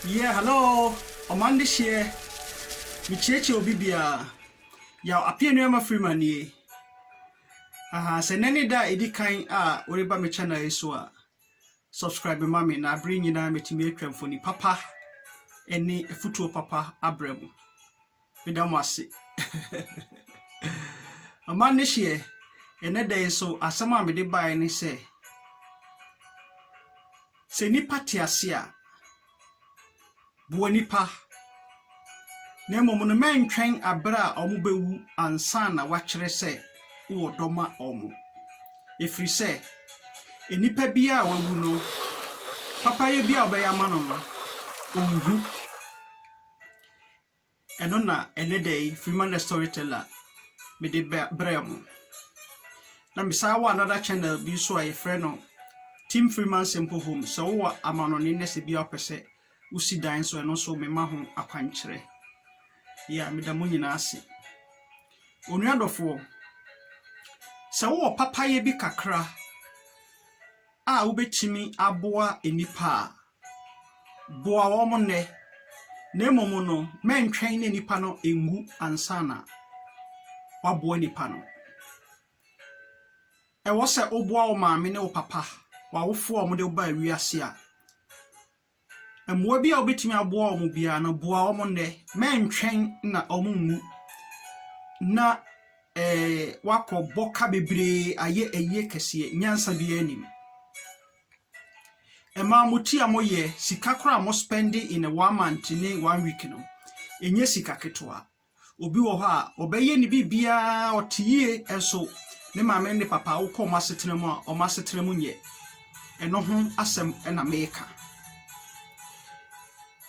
Yeah, hello. Omande share. Mi cheche obibia. Ya apie nuama freeman ye. Se nene da edi kan oreba me channel eso a. Subscribe mami na bring nyina metimi atwamfo ni papa. Eni efutuo papa abremu. Medam ase. Omande share. Ene da so asama me de bae ni se nipa tiase a bo nipa na mmom no mentwen abra omubewu ansa na wachire se wo doma omu efri se enipa bia wawu no papa ye bia obeya mano no onhu eno na ene dey freeman the storyteller me de bremu na misa wa another channel bi so aye frɛ no Team Freeman Simple Home so wo amanoni nese bia opese usi dan so eno so me ma ho akwankyere ya me da mo nyina ase onuadofo so wo papa ye bi kakra a ubetimi aboa enipa boa wo mo ne na emomo no mentwen ne nipa no engu ansana waboa nipa no e wo se oboa wo maame ne wo papa wawofo omo de ba wiase a emwo bia obetimi aboa omo bia na boa omo ne mentwen na omo mu na wako boka bebre aye kese nyansa bia anim ema muti amoye sika kora mo spend in a 1 month ni 1 week no enye sika ketwa obi wo ha obeye ni bibia otiye enso ne maame ne papa wo ko masetremu a o masetremu nye eno ho asem na meka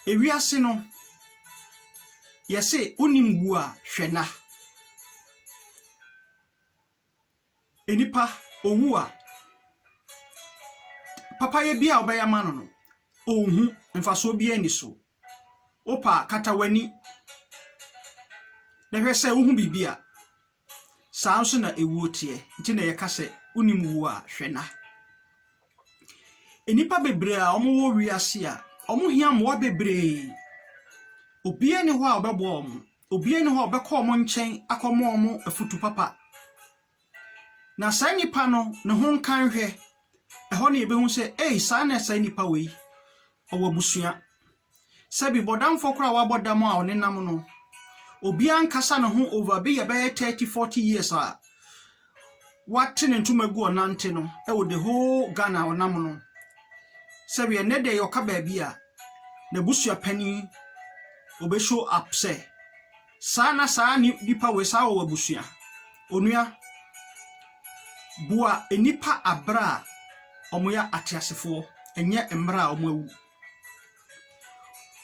ewiase no yese unim wu a hwena enipa owu a papa ye bia obeya mano no ohun mfaso bia ni so opa katawani na hwese ohun bibia sanso na ewu tie nti na yekase unim wu a hwena enipa bebre a omo wo wiase a omo hia mo bebre obia ni ho a obebo omo obia ni ho obekọ omo nchen akomo omo afutu papa na sa nipa no ne ho nkan hwe eho na ebehu se sa na sa nipa we owo busua sabi bodamfo kra wa bodam a onenam no obia nkasa ne ho over be ye be 30-40 years a watene ntumagu onante no wo the whole Ghana onam no sabi ene de yoka baabia na busua pani obe show up say sana saa nipa we saa wo busua onua bua enipa abra omoya atiasefo enye emra omawu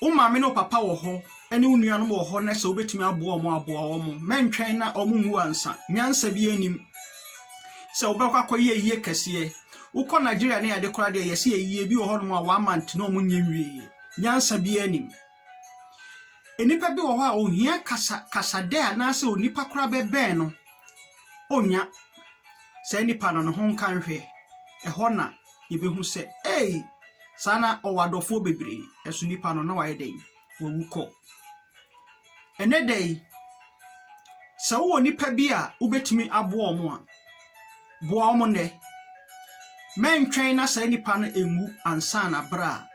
umame no papa wo ho ene onua no wo ho na se obetimi aboa omo mentwen na omo nwu ansa nyansa bi anim se obekwa koye kese ukọ Nigeria na yade kora de yesi eyiye bi wo ho no a 1 month no munye nwie nyansa bi anim enipa bi wo ho a ohia kasa de anase onipa kora bebe no onya se nipa no ho nkan hwe ho na yebehu se sana owadofo bebre esu nipa no na waye dey wo wuko ene dey se wo nipa bi a ubetimi aboa omo a boa omo ne mentwen na sa nipa no engu ansa na bra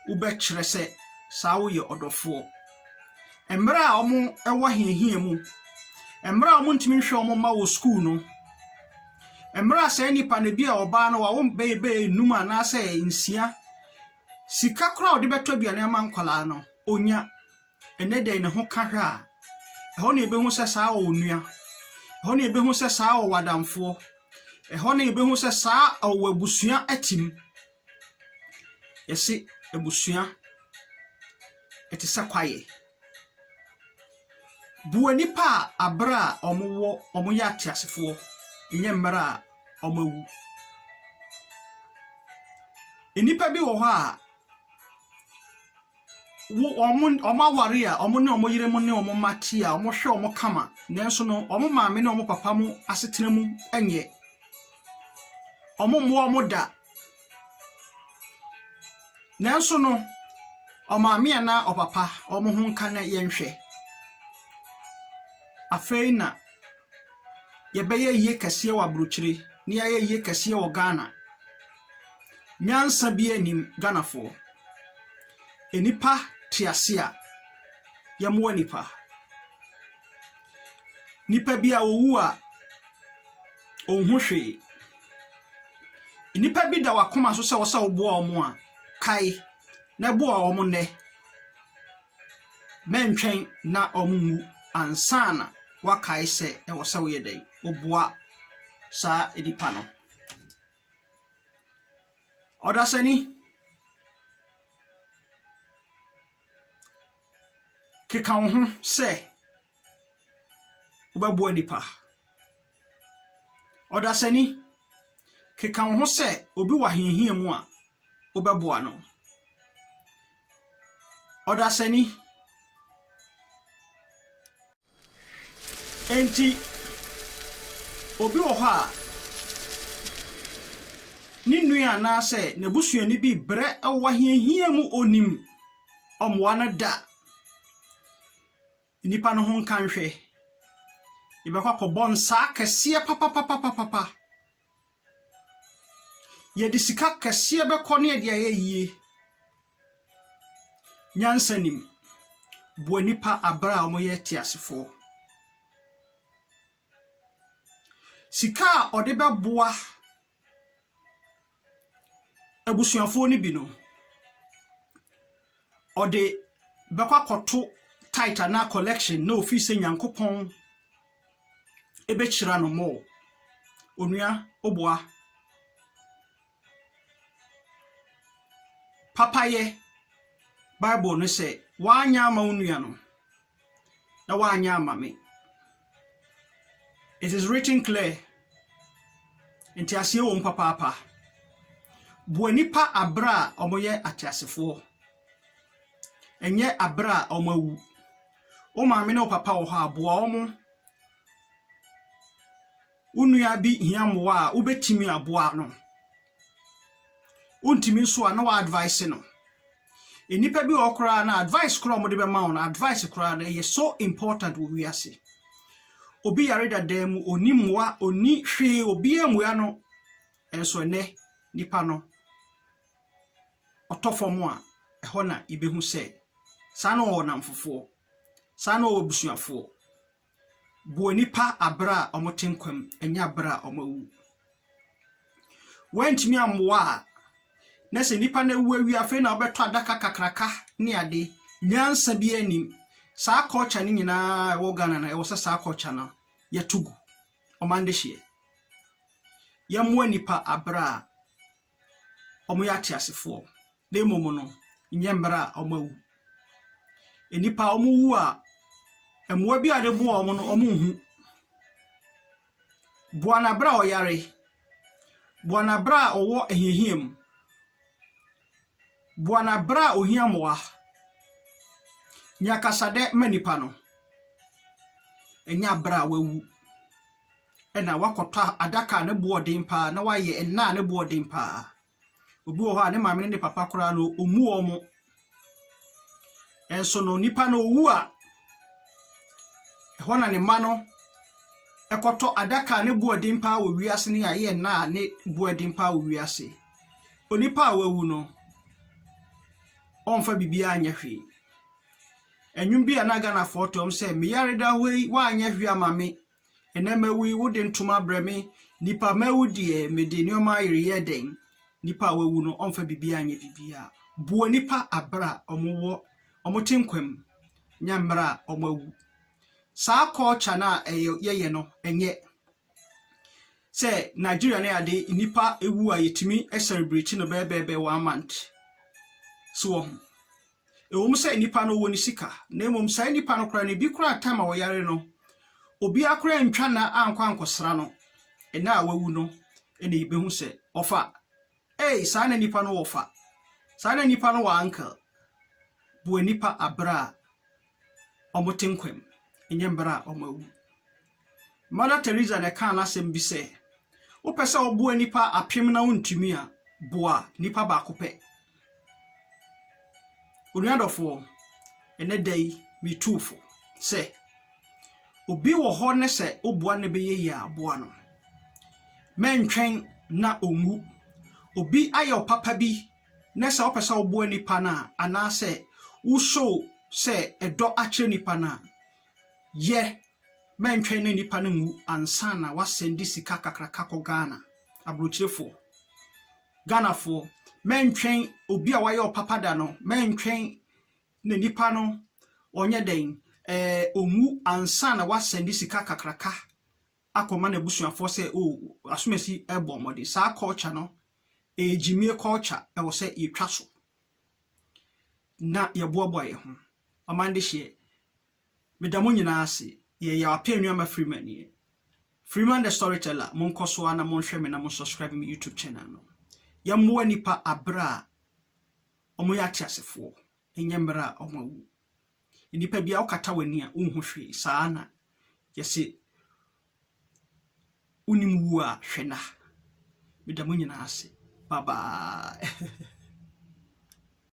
ubekire se sa wo ye odofo emra a omo ewo hiehie mu emra a omo ntimi hwe omo ma wo school no emra sa nipa na bia oba no wa wo bebe numa na sa nsia sika kra odi beto bia na mankwala no onya ene dey ne ho ka hwa ho na ebehu se sa wo nua ho na ebehu se sa wo wadamfo ho na ebehu se saa awabusua atim yesi ebusua etisa kwaye buani pa abra omo ya atiasefo enye mmara omawu enipa bi wo ho a wo omo aware a omo ne omo yire mo ne omo mate a omo hwe omo kama nenso no omo maame ne omo papa mu asetena mu enye omo mo da nanso no Omame na opapa omo ho nka na yenhwe. Afei na yebeye yiye kase wa bruchiri ni ya yiye kase wa Ghana. Nyansa bi anim Ghanafo. Enipa tiase a yemo nipa. Nipa bi a owu a onhu hwe. Nipa bi da wakoma so se wo sa obo omo a kai na bo omo ne. Mentwen na omo ngu ansana wakai se e wo sa wo yedai oboa sa edipa no. Odasani keka wo ho se obabo nipa. Odasani keka wo ho se obi wa henhia mu a obabo ano. Odasani enti obi wo ho a ni nua na se nebusuani bi bre wa henhia mu onim omwa na da nipa no ho nkanhwe ibekwa kobon sa kese papa ye disika kese be ko ne dia yeyie nyansanim bo nipa Abiraa omoye tiasefo sika ode beboa abusuafo ni bi no ode bekwa koto title na collection no office nyankopon ebe chira no mo onua oboa papaye Bible no say wanya ama onua no na wanya ama me. It is written clear enti asie wo papa bo nipa Abiraa omoye atiasefo enye Abiraa omawu o maame na papa wo ha aboa omo unua bi hiamwa a ubetimi aboa no untimi so a na wa advice no enipa bi okra na advice kra mo de be ma na advice kra na ye so important wo wiase obi yare da dem oni mmoa oni hwe obi amua no enso ne nipa no otofo a eho na ibehu se sa no wo namfofo sa no wo busuafo bo nipa Abiraa omotenkwam enya Abiraa omawu wantimi amwa na se nipa na wu awi afi na obeto adaka kakraka ni ade nyansa bi anim sa culture ni nyina wo Ghana na wo sa culture na yatugu omandehie yamwa nipa Abiraa omo yatiasefo na momo no nyembra omawu enipa omo wu a emwa bi ade bo omo no omo hu buana Abiraa oyare buana Abiraa owo ehihiem buana Abiraa ohiamwa nyakasade manipa no enya Abiraa wawu ena wakota adaka ne boodin pa na waye enna ne boodin pa obi wo ha ne maame ne papa kora no omu omo enso no nipa no owu a ehona ne ma no ekoto adaka ne boodin pa wo wiase ne aye na ne boodin pa wo wiase onipa wawu no onfa bibia anyahwe enwum bia na Ghana fotom se me yare da hoi wa anyahwe amame enemawi wode ntuma breme nipa mawudie mede nioma yire den nipa wawu no onfa bibia anya bibia buo nipa Abiraa omowo omotenkwam nyamra omawu sa culture na yeye no enye se Nigeria na ade nipa ewu a yetimi celebrate no bebe 1 month so ewom se nipa no woni sika na emom sai nipa no kra ne bi kra time wo yare no obi akra ntwa na ankwa ankosra no ena awawu no ene ibehu se ofa sa na nipa no ofa sa na nipa no wa uncle bo nipa Abiraa omotenkwam enyembra omawu Mother Teresa ne kan asem bi se wo pese obo nipa apem na wontumi a boa nipa ba ko pe Onuadofo ene day me tufo se obi wo ho ne se oboa ne beye ya aboa no mentwen na ongu obi ayo papa bi ne se opesa oboa nipa na ana se wo show se edo akire nipa na ye mentwen ne nipa no ngu ansa na wasendi sika kakraka ko Ghana abrochefo Ghana fo mentwen obi a wayo papa da no mentwen ne nipa no onye den ongu ansa na wasendi sika kakraka akoma na busuafo se o asomasi ebo mode sa culture no ejimie culture e wo se yetwa so na ye boaboa ye ho amande hye medamo nyina ase ye ya apenu ma Freeman the storyteller monko so ana monhwe me na mon subscribe me YouTube channel no ya mmoa nipa Abiraa omo ya tiasefo enyemra omawu nipa bia okata wani a unhu hwe saa na yese unimu a hwena medamo nyina ase bye bye